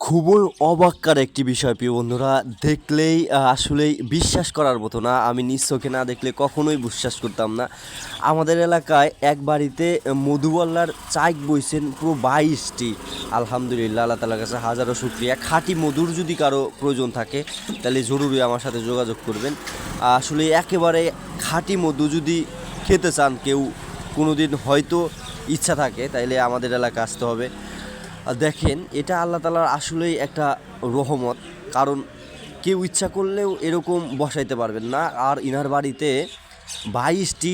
খুবই অবাক্কার একটি বিষয় প্রিয় বন্ধুরা, দেখলেই আসলেই বিশ্বাস করার মতো না। আমি নিজ চোখে না দেখলে কখনোই বিশ্বাস করতাম না। আমাদের এলাকায় এক বাড়িতে মধুবাল্লার চাক বইছেন পুরো 22টি। আলহামদুলিল্লাহ, আল্লাহ তালার কাছে হাজারো শুক্রিয়া। খাঁটি মধুর যদি কারো প্রয়োজন থাকে তাহলে জরুরি আমার সাথে যোগাযোগ করবেন। আসলে একেবারে খাঁটি মধু যদি খেতে চান কেউ, কোনো দিন হয়তো ইচ্ছা থাকে, তাইলে আমাদের এলাকায় আসতে হবে। দেখেন, এটা আল্লাহ তাআলার আসলেই একটা রহমত। কারণ কেউ ইচ্ছা করলেও এরকম বসাইতে পারবেন না। আর ইনার বাড়িতে 22টি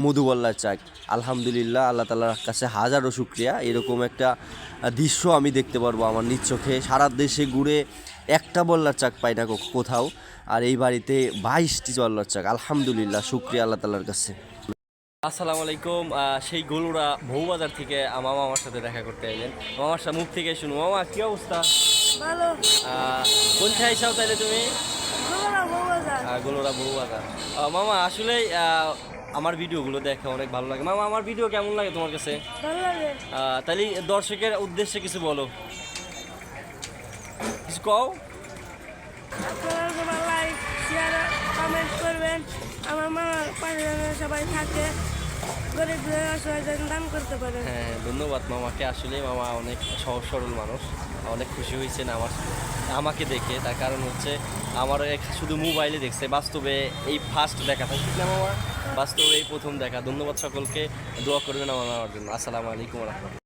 মধুবাল্লার চাক। আলহামদুলিল্লাহ, আল্লাহ তাআলার কাছে হাজারো শুকরিয়া। এরকম একটা দৃশ্য আমি দেখতে পারবো আমার নিজ চোখে। সারা দেশে ঘুরে একটা বল্লার চাক পাই না কোথাও, আর এই বাড়িতে 22টি বল্লার চাক। আলহামদুলিল্লাহ, শুকরিয়া আল্লাহ তাআলার কাছে। আসসালামু আলাইকুম। সেই গলুরা বউবাজার থেকে মামা আমার সাথে দেখা করতে এলেন। মামার সাথে মুখ থেকে শুনো, মামা কি অবস্থা? ভালো। কোন খাই চাও তাইলে তুমি? গলুরা বউবাজার। গলুরা বউবাজার। মামা আসলে আমার ভিডিওগুলো দেখে অনেক ভালো লাগে। মামা, আমার ভিডিও কেমন লাগে তোমার কাছে? ভালো লাগে। তাহলে দর্শকের উদ্দেশ্যে কিছু বলো, কিছু কও। আপনারা সবাই লাইক শেয়ার কমেন্ট করবেন। আমার মামার পাশে যেন সবাই থাকে, গরিব অসহায়দের দান করতে পারেন। হ্যাঁ, ধন্যবাদ মামাকে। আসলে মামা অনেক সহজ সরল মানুষ, অনেক খুশি হয়েছেন আমাকে দেখে। তার কারণ হচ্ছে আমার শুধু মোবাইলে দেখছে, বাস্তবে এই ফার্স্ট দেখা, তাই ঠিক না মামা? বাস্তবে এই প্রথম দেখা। ধন্যবাদ সকলকে, দোয়া করবেন আমার মামার জন্য। আসসালামু আলাইকুম রহমতুল্লাহ।